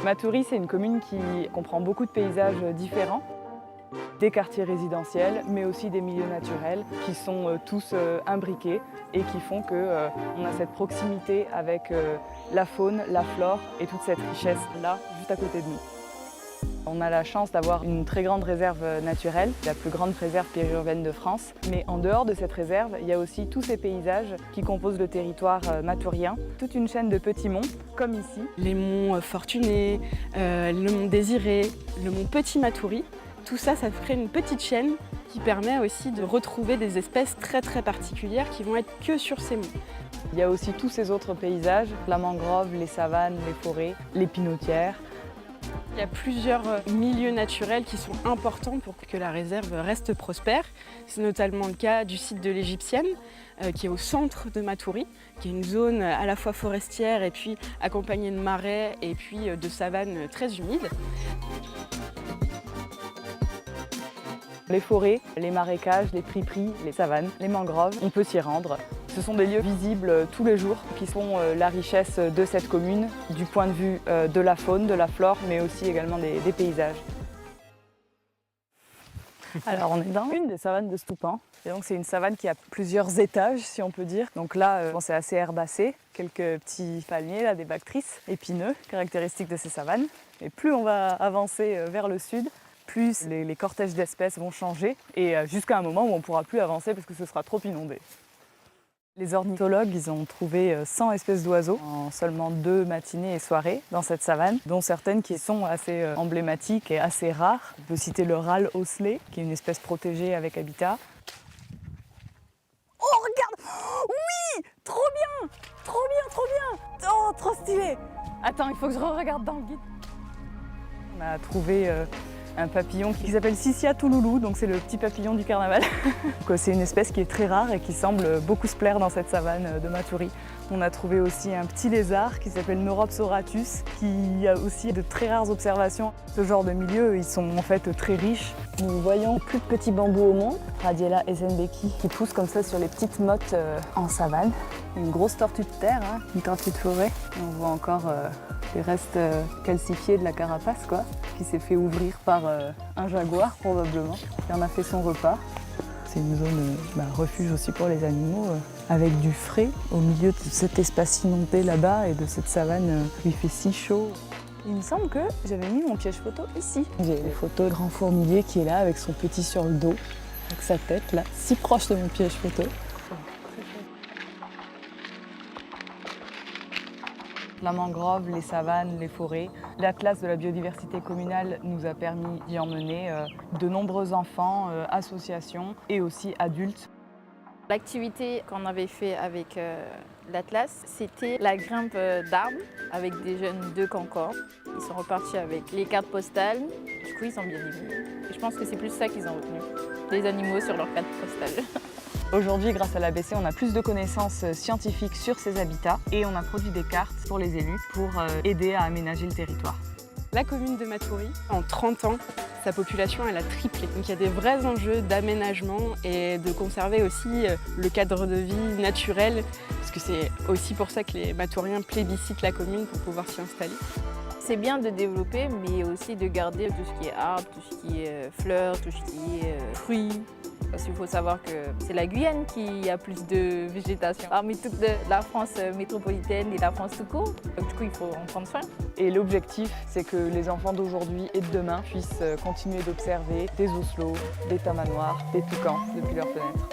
Matoury, c'est une commune qui comprend beaucoup de paysages différents, des quartiers résidentiels, mais aussi des milieux naturels qui sont tous imbriqués et qui font qu'on a cette proximité avec la faune, la flore et toute cette richesse là, juste à côté de nous. On a la chance d'avoir une très grande réserve naturelle, la plus grande réserve périurbaine de France. Mais en dehors de cette réserve, il y a aussi tous ces paysages qui composent le territoire matourien. Toute une chaîne de petits monts, comme ici. Les monts Fortuné, le mont Désiré, le mont Petit Matoury. Tout ça, ça crée une petite chaîne qui permet aussi de retrouver des espèces très particulières qui vont être que sur ces monts. Il y a aussi tous ces autres paysages, la mangrove, les savanes, les forêts, les pinotières. Il y a plusieurs milieux naturels qui sont importants pour que la réserve reste prospère. C'est notamment le cas du site de l'Égyptienne, qui est au centre de Matoury, qui est une zone à la fois forestière et puis accompagnée de marais et puis de savanes très humides. Les forêts, les marécages, les prairies, les savanes, les mangroves, on peut s'y rendre. Ce sont des lieux visibles tous les jours qui sont la richesse de cette commune du point de vue de la faune, de la flore, mais aussi également des paysages. Alors on est dans une des savanes de Stoupan. Et donc c'est une savane qui a plusieurs étages si on peut dire. Donc là c'est assez herbacé, quelques petits palmiers, là, des bactrices épineux, caractéristiques de ces savanes. Et plus on va avancer vers le sud, plus les cortèges d'espèces vont changer et jusqu'à un moment où on ne pourra plus avancer parce que ce sera trop inondé. Les ornithologues, ils ont trouvé 100 espèces d'oiseaux en seulement 2 matinées et soirées dans cette savane, dont certaines qui sont assez emblématiques et assez rares. On peut citer le râle osselet, qui est une espèce protégée avec habitat. Oh, regarde! Oui! Trop bien! Trop bien, trop bien! Oh, trop stylé! Attends, il faut que je regarde dans le guide. On a trouvé un papillon qui s'appelle Cicia touloulou, donc c'est le petit papillon du carnaval. C'est une espèce qui est très rare et qui semble beaucoup se plaire dans cette savane de Matoury. On a trouvé aussi un petit lézard qui s'appelle Neurops auratus, qui a aussi de très rares observations. Ce genre de milieux, ils sont en fait très riches. Nous voyons plus de petits bambous au monde, Radiella eisenbecki, qui poussent comme ça sur les petites mottes en savane. Une grosse tortue de terre, hein, une tortue de forêt. Et on voit encore les restes calcifiés de la carapace, quoi, qui s'est fait ouvrir par un jaguar probablement, qui en a fait son repas. C'est une zone refuge aussi pour les animaux, avec du frais au milieu de cet espace inondé là-bas et de cette savane où il fait si chaud. Il me semble que j'avais mis mon piège photo ici. J'ai les photos de Grand Fourmilier qui est là avec son petit sur le dos, avec sa tête là, si proche de mon piège photo. La mangrove, les savanes, les forêts. L'Atlas de la biodiversité communale nous a permis d'y emmener de nombreux enfants, associations et aussi adultes. L'activité qu'on avait fait avec l'Atlas, c'était la grimpe d'arbres avec des jeunes de Concorde. Ils sont repartis avec les cartes postales. Du coup, ils sont bien aimés. Et je pense que c'est plus ça qu'ils ont retenu, les animaux sur leurs cartes postales. Aujourd'hui, grâce à l'ABC, on a plus de connaissances scientifiques sur ces habitats et on a produit des cartes pour les élus pour aider à aménager le territoire. La commune de Matoury, en 30 ans, sa population elle a triplé. Donc il y a des vrais enjeux d'aménagement et de conserver aussi le cadre de vie naturel, parce que c'est aussi pour ça que les Matouriens plébiscitent la commune pour pouvoir s'y installer. C'est bien de développer, mais aussi de garder tout ce qui est arbres, tout ce qui est fleurs, tout ce qui est fruits. Parce qu'il faut savoir que c'est la Guyane qui a plus de végétation parmi toute la France métropolitaine et la France tout court. Donc du coup, il faut en prendre soin. Et l'objectif, c'est que les enfants d'aujourd'hui et de demain puissent continuer d'observer des osselots, des tamanoirs, des toucans depuis leurs fenêtres.